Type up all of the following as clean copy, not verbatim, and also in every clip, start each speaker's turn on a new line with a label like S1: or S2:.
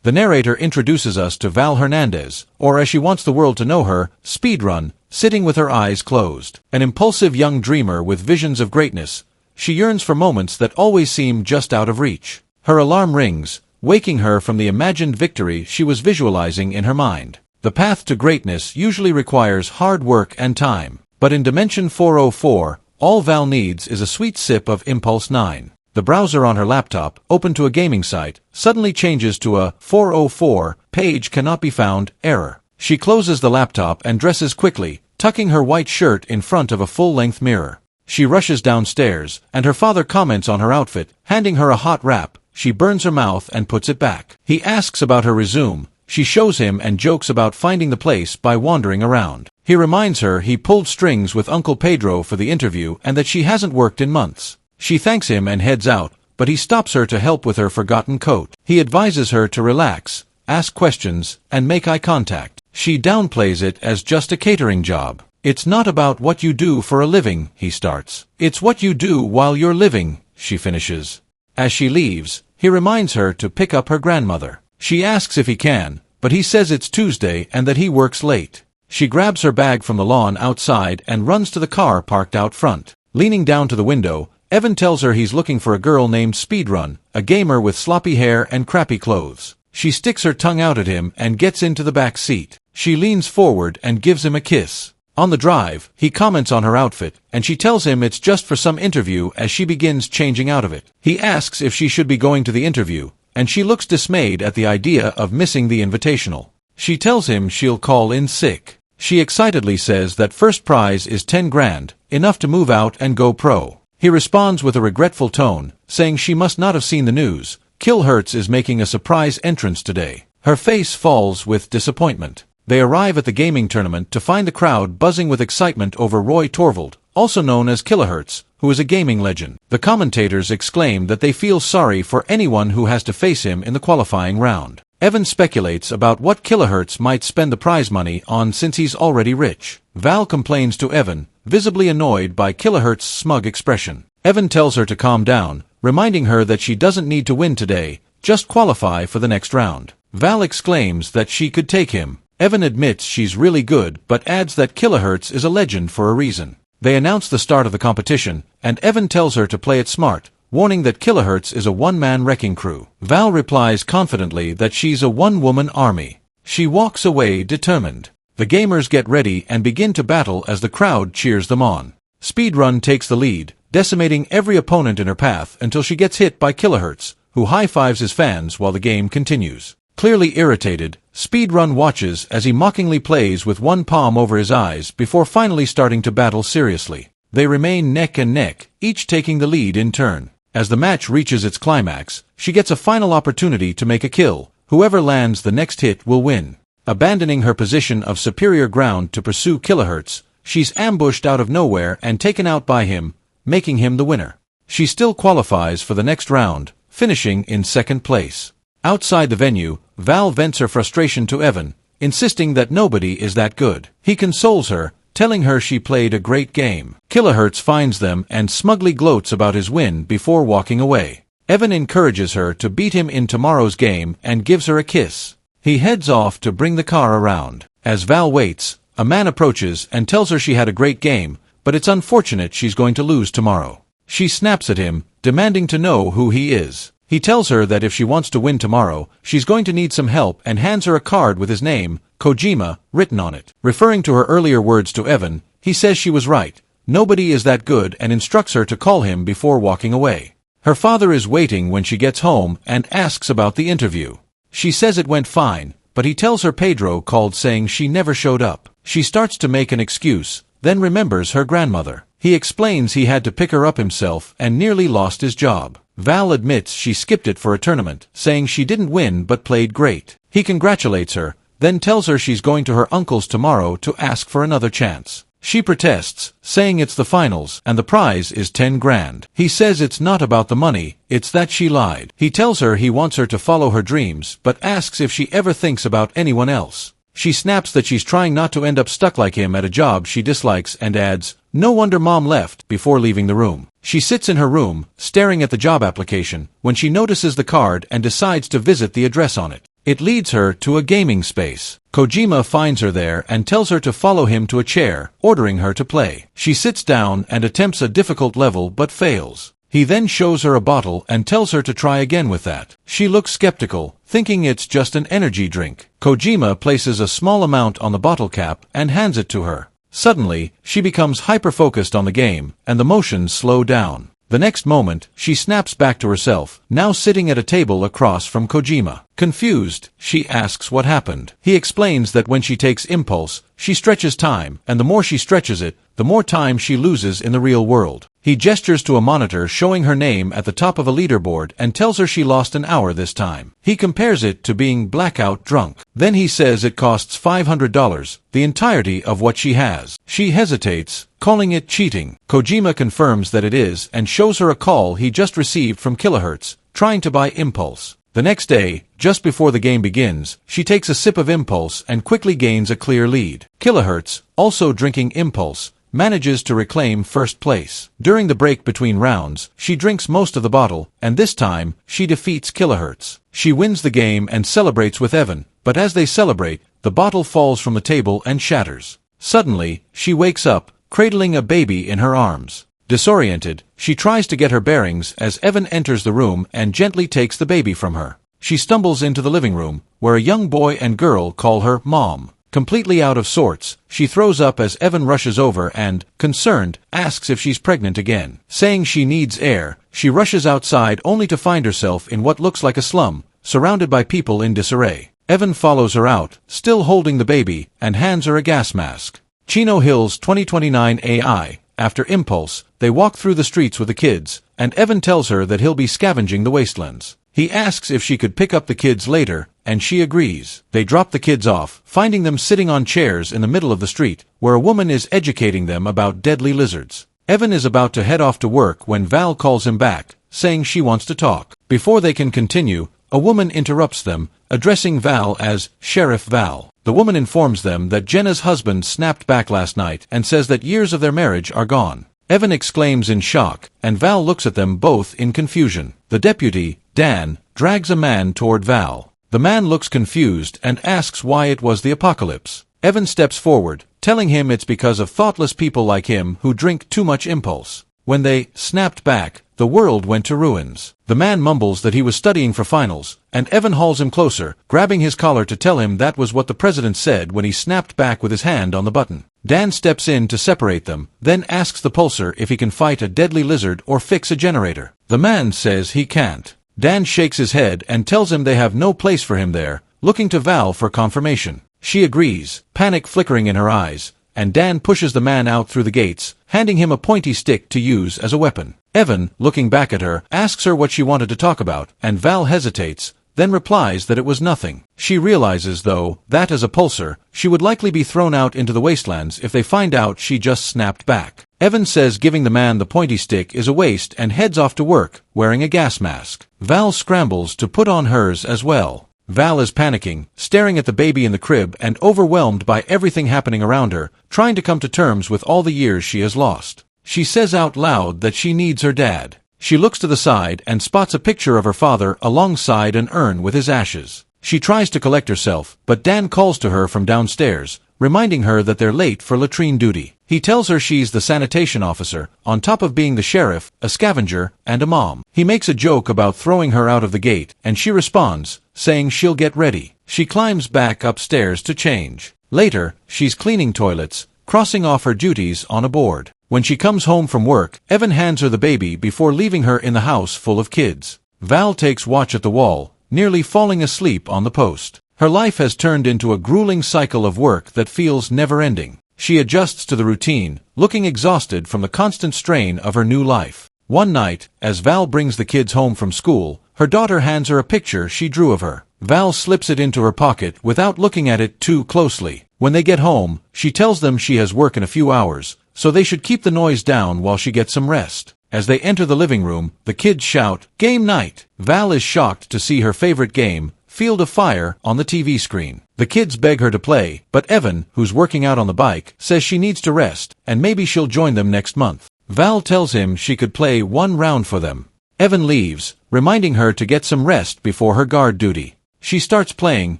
S1: The narrator introduces us to Val Hernandez, or as she wants the world to know her, Speedrun, sitting with her eyes closed. An impulsive young dreamer with visions of greatness, she yearns for moments that always seem just out of reach. Her alarm rings, waking her from the imagined victory she was visualizing in her mind. The path to greatness usually requires hard work and time, but in Dimension 404, all Val needs is a sweet sip of Impulse 9. The browser on her laptop, open to a gaming site, suddenly changes to a 404, page cannot be found, error. She closes the laptop and dresses quickly, tucking her white shirt in front of a full-length mirror. She rushes downstairs, and her father comments on her outfit, handing her a hot wrap. She burns her mouth and puts it back. He asks about her resume. She shows him and jokes about finding the place by wandering around. He reminds her he pulled strings with Uncle Pedro for the interview and that she hasn't worked in months. She thanks him and heads out, but he stops her to help with her forgotten coat. He advises her to relax, ask questions, and make eye contact. She downplays it as just a catering job. It's not about what you do for a living, he starts. It's what you do while you're living, she finishes. As she leaves, he reminds her to pick up her grandmother. She asks if he can, but he says it's Tuesday and that he works late. She grabs her bag from the lawn outside and runs to the car parked out front. Leaning down to the window, Evan tells her he's looking for a girl named Speedrun, a gamer with sloppy hair and crappy clothes. She sticks her tongue out at him and gets into the back seat. She leans forward and gives him a kiss. On the drive, he comments on her outfit, and she tells him it's just for some interview as she begins changing out of it. He asks if she should be going to the interview, and she looks dismayed at the idea of missing the invitational. She tells him she'll call in sick. She excitedly says that first prize is 10 grand, enough to move out and go pro. He responds with a regretful tone, saying she must not have seen the news. Kilohertz is making a surprise entrance today. Her face falls with disappointment. They arrive at the gaming tournament to find the crowd buzzing with excitement over Roy Torvald, also known as Kilohertz, who is a gaming legend. The commentators exclaim that they feel sorry for anyone who has to face him in the qualifying round. Evan speculates about what Kilohertz might spend the prize money on since he's already rich. Val complains to Evan, visibly annoyed by Kilohertz's smug expression. Evan tells her to calm down, reminding her that she doesn't need to win today, just qualify for the next round. Val exclaims that she could take him. Evan admits she's really good, but adds that Kilohertz is a legend for a reason. They announce the start of the competition, and Evan tells her to play it smart, warning that Kilohertz is a one-man wrecking crew. Val replies confidently that she's a one-woman army. She walks away determined. The gamers get ready and begin to battle as the crowd cheers them on. Speedrun takes the lead, decimating every opponent in her path until she gets hit by Kilohertz, who high-fives his fans while the game continues. Clearly irritated, Speedrun watches as he mockingly plays with one palm over his eyes before finally starting to battle seriously. They remain neck and neck, each taking the lead in turn. As the match reaches its climax, she gets a final opportunity to make a kill. Whoever lands the next hit will win. Abandoning her position of superior ground to pursue Kilohertz, she's ambushed out of nowhere and taken out by him, making him the winner. She still qualifies for the next round, finishing in second place. Outside the venue, Val vents her frustration to Evan, insisting that nobody is that good. He consoles her, telling her she played a great game. Kilohertz finds them and smugly gloats about his win before walking away. Evan encourages her to beat him in tomorrow's game and gives her a kiss. He heads off to bring the car around. As Val waits, a man approaches and tells her she had a great game, but it's unfortunate she's going to lose tomorrow. She snaps at him, demanding to know who he is. He tells her that if she wants to win tomorrow, she's going to need some help and hands her a card with his name, Kojima, written on it. Referring to her earlier words to Evan, he says she was right. Nobody is that good and instructs her to call him before walking away. Her father is waiting when she gets home and asks about the interview. She says it went fine, but he tells her Pedro called saying she never showed up. She starts to make an excuse, then remembers her grandmother. He explains he had to pick her up himself and nearly lost his job. Val admits she skipped it for a tournament, saying she didn't win but played great. He congratulates her, then tells her she's going to her uncle's tomorrow to ask for another chance. She protests, saying it's the finals and the prize is 10 grand. He says it's not about the money, it's that she lied. He tells her he wants her to follow her dreams but asks if she ever thinks about anyone else. She snaps that she's trying not to end up stuck like him at a job she dislikes and adds, "No wonder Mom left," before leaving the room. She sits in her room, staring at the job application, when she notices the card and decides to visit the address on it. It leads her to a gaming space. Kojima finds her there and tells her to follow him to a chair, ordering her to play. She sits down and attempts a difficult level but fails. He then shows her a bottle and tells her to try again with that. She looks skeptical, thinking it's just an energy drink. Kojima places a small amount on the bottle cap and hands it to her. Suddenly, she becomes hyper-focused on the game, and the motions slow down. The next moment, she snaps back to herself, now sitting at a table across from Kojima. Confused, she asks what happened. He explains that when she takes impulse, she stretches time, and the more she stretches it, the more time she loses in the real world. He gestures to a monitor showing her name at the top of a leaderboard and tells her she lost an hour this time. He compares it to being blackout drunk. Then he says it costs $500, the entirety of what she has. She hesitates, calling it cheating. Kojima confirms that it is and shows her a call he just received from Kilohertz, trying to buy Impulse. The next day, just before the game begins, she takes a sip of Impulse and quickly gains a clear lead. Kilohertz, also drinking Impulse, manages to reclaim first place. During the break between rounds, she drinks most of the bottle, and this time, she defeats Kilohertz. She wins the game and celebrates with Evan, but as they celebrate, the bottle falls from the table and shatters. Suddenly, she wakes up, cradling a baby in her arms. Disoriented, she tries to get her bearings as Evan enters the room and gently takes the baby from her. She stumbles into the living room, where a young boy and girl call her Mom. Completely out of sorts, she throws up as Evan rushes over and, concerned, asks if she's pregnant again. Saying she needs air, she rushes outside only to find herself in what looks like a slum, surrounded by people in disarray. Evan follows her out, still holding the baby, and hands her a gas mask. Chino Hills 2029 AI. After Impulse, they walk through the streets with the kids, and Evan tells her that he'll be scavenging the wastelands. He asks if she could pick up the kids later, and she agrees. They drop the kids off, finding them sitting on chairs in the middle of the street, where a woman is educating them about deadly lizards. Evan is about to head off to work when Val calls him back, saying she wants to talk. Before they can continue, a woman interrupts them, addressing Val as Sheriff Val. The woman informs them that Jenna's husband snapped back last night and says that years of their marriage are gone. Evan exclaims in shock, and Val looks at them both in confusion. The deputy, Dan, drags a man toward Val. The man looks confused and asks why it was the apocalypse. Evan steps forward, telling him it's because of thoughtless people like him who drink too much impulse. When they snapped back, the world went to ruins. The man mumbles that he was studying for finals, and Evan hauls him closer, grabbing his collar to tell him that was what the president said when he snapped back with his hand on the button. Dan steps in to separate them, then asks the pulsar if he can fight a deadly lizard or fix a generator. The man says he can't. Dan shakes his head and tells him they have no place for him there, looking to Val for confirmation. She agrees, panic flickering in her eyes, and Dan pushes the man out through the gates, handing him a pointy stick to use as a weapon. Evan, looking back at her, asks her what she wanted to talk about, and Val hesitates, then replies that it was nothing. She realizes, though, that as a pulsar, she would likely be thrown out into the wastelands if they find out she just snapped back. Evan says giving the man the pointy stick is a waste and heads off to work, wearing a gas mask. Val scrambles to put on hers as well. Val is panicking, staring at the baby in the crib and overwhelmed by everything happening around her, trying to come to terms with all the years she has lost. She says out loud that she needs her dad. She looks to the side and spots a picture of her father alongside an urn with his ashes. She tries to collect herself, but Dan calls to her from downstairs, reminding her that they're late for latrine duty. He tells her she's the sanitation officer, on top of being the sheriff, a scavenger, and a mom. He makes a joke about throwing her out of the gate, and she responds, saying she'll get ready. She climbs back upstairs to change. Later, she's cleaning toilets, crossing off her duties on a board. When she comes home from work, Evan hands her the baby before leaving her in the house full of kids. Val takes watch at the wall, nearly falling asleep on the post. Her life has turned into a grueling cycle of work that feels never-ending. She adjusts to the routine, looking exhausted from the constant strain of her new life. One night, as Val brings the kids home from school, her daughter hands her a picture she drew of her. Val slips it into her pocket without looking at it too closely. When they get home, she tells them she has work in a few hours, so they should keep the noise down while she gets some rest. As they enter the living room, the kids shout, "Game night!" Val is shocked to see her favorite game, Field of Fire, on the TV screen. The kids beg her to play, but Evan, who's working out on the bike, says she needs to rest, and maybe she'll join them next month. Val tells him she could play one round for them. Evan leaves, reminding her to get some rest before her guard duty. She starts playing,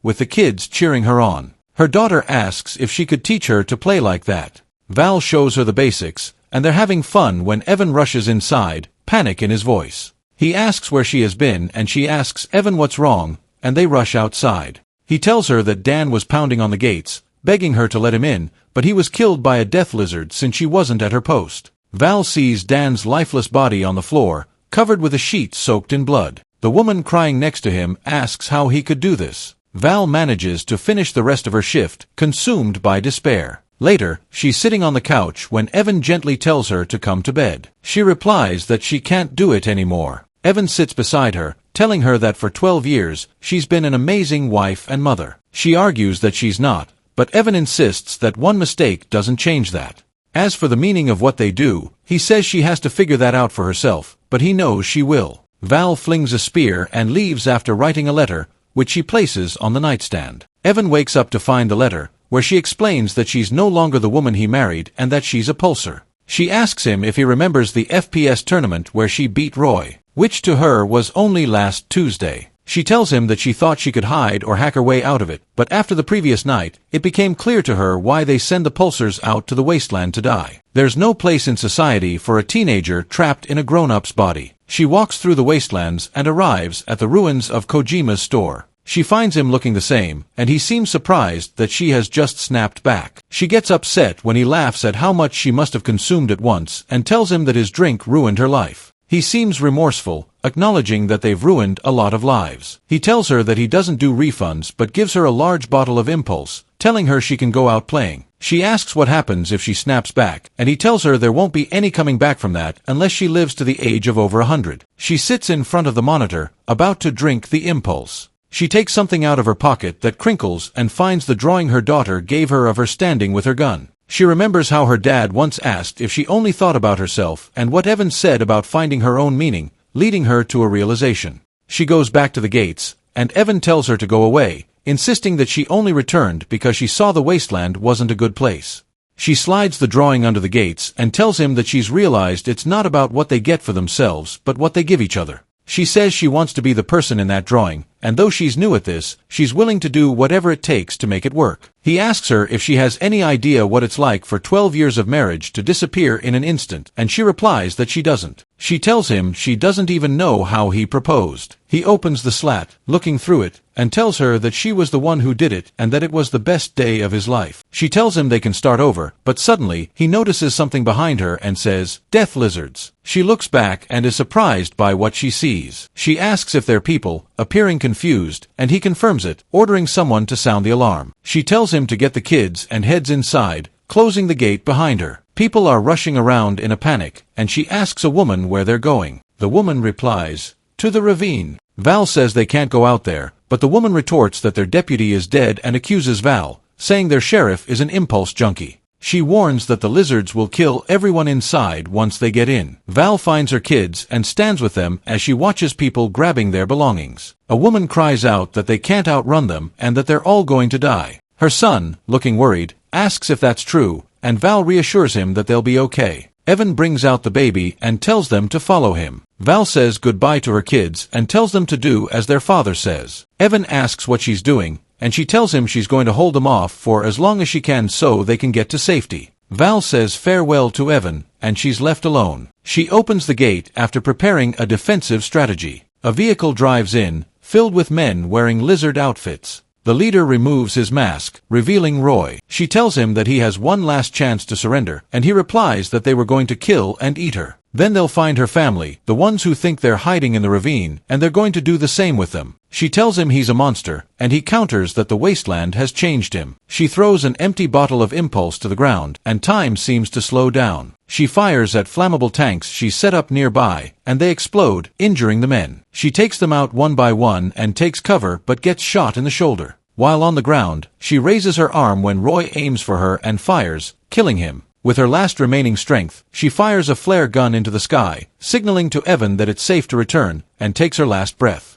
S1: with the kids cheering her on. Her daughter asks if she could teach her to play like that. Val shows her the basics, and they're having fun when Evan rushes inside, panic in his voice. He asks where she has been and she asks Evan what's wrong, and they rush outside. He tells her that Dan was pounding on the gates, begging her to let him in, but he was killed by a death lizard since she wasn't at her post. Val sees Dan's lifeless body on the floor, covered with a sheet soaked in blood. The woman crying next to him asks how he could do this. Val manages to finish the rest of her shift, consumed by despair. Later, she's sitting on the couch when Evan gently tells her to come to bed. She replies that she can't do it anymore. Evan sits beside her, telling her that for 12 years, she's been an amazing wife and mother. She argues that she's not, but Evan insists that one mistake doesn't change that. As for the meaning of what they do, he says she has to figure that out for herself, but he knows she will. Val flings a spear and leaves after writing a letter, which she places on the nightstand. Evan wakes up to find the letter, where she explains that she's no longer the woman he married and that she's a pulsar. She asks him if he remembers the FPS tournament where she beat Roy, which to her was only last Tuesday. She tells him that she thought she could hide or hack her way out of it, but after the previous night, it became clear to her why they send the pulsars out to the wasteland to die. There's no place in society for a teenager trapped in a grown-up's body. She walks through the wastelands and arrives at the ruins of Kojima's store. She finds him looking the same, and he seems surprised that she has just snapped back. She gets upset when he laughs at how much she must have consumed at once and tells him that his drink ruined her life. He seems remorseful, acknowledging that they've ruined a lot of lives. He tells her that he doesn't do refunds but gives her a large bottle of Impulse, telling her she can go out playing. She asks what happens if she snaps back, and he tells her there won't be any coming back from that unless she lives to the age of over 100. She sits in front of the monitor, about to drink the Impulse. She takes something out of her pocket that crinkles and finds the drawing her daughter gave her of her standing with her gun. She remembers how her dad once asked if she only thought about herself and what Evan said about finding her own meaning, leading her to a realization. She goes back to the gates, and Evan tells her to go away, insisting that she only returned because she saw the wasteland wasn't a good place. She slides the drawing under the gates and tells him that she's realized it's not about what they get for themselves but what they give each other. She says she wants to be the person in that drawing, and though she's new at this, she's willing to do whatever it takes to make it work. He asks her if she has any idea what it's like for 12 years of marriage to disappear in an instant, and she replies that she doesn't. She tells him she doesn't even know how he proposed. He opens the slat, looking through it, and tells her that she was the one who did it and that it was the best day of his life. She tells him they can start over, but suddenly, he notices something behind her and says, "Death lizards." She looks back and is surprised by what she sees. She asks if they're people, appearing confused, and he confirms it, ordering someone to sound the alarm. She tells him to get the kids and heads inside, closing the gate behind her. People are rushing around in a panic, and she asks a woman where they're going. The woman replies, "To the ravine." Val says they can't go out there, but the woman retorts that their deputy is dead and accuses Val, saying their sheriff is an impulse junkie. She warns that the lizards will kill everyone inside once they get in. Val finds her kids and stands with them as she watches people grabbing their belongings. A woman cries out that they can't outrun them and that they're all going to die. Her son, looking worried, asks if that's true, and Val reassures him that they'll be okay. Evan brings out the baby and tells them to follow him. Val says goodbye to her kids and tells them to do as their father says. Evan asks what she's doing, and she tells him she's going to hold them off for as long as she can so they can get to safety. Val says farewell to Evan, and she's left alone. She opens the gate after preparing a defensive strategy. A vehicle drives in, filled with men wearing lizard outfits. The leader removes his mask, revealing Roy. She tells him that he has one last chance to surrender, and he replies that they were going to kill and eat her. Then they'll find her family, the ones who think they're hiding in the ravine, and they're going to do the same with them. She tells him he's a monster, and he counters that the wasteland has changed him. She throws an empty bottle of Impulse to the ground, and time seems to slow down. She fires at flammable tanks she set up nearby, and they explode, injuring the men. She takes them out one by one and takes cover but gets shot in the shoulder. While on the ground, she raises her arm when Roy aims for her and fires, killing him. With her last remaining strength, she fires a flare gun into the sky, signaling to Evan that it's safe to return, and takes her last breath.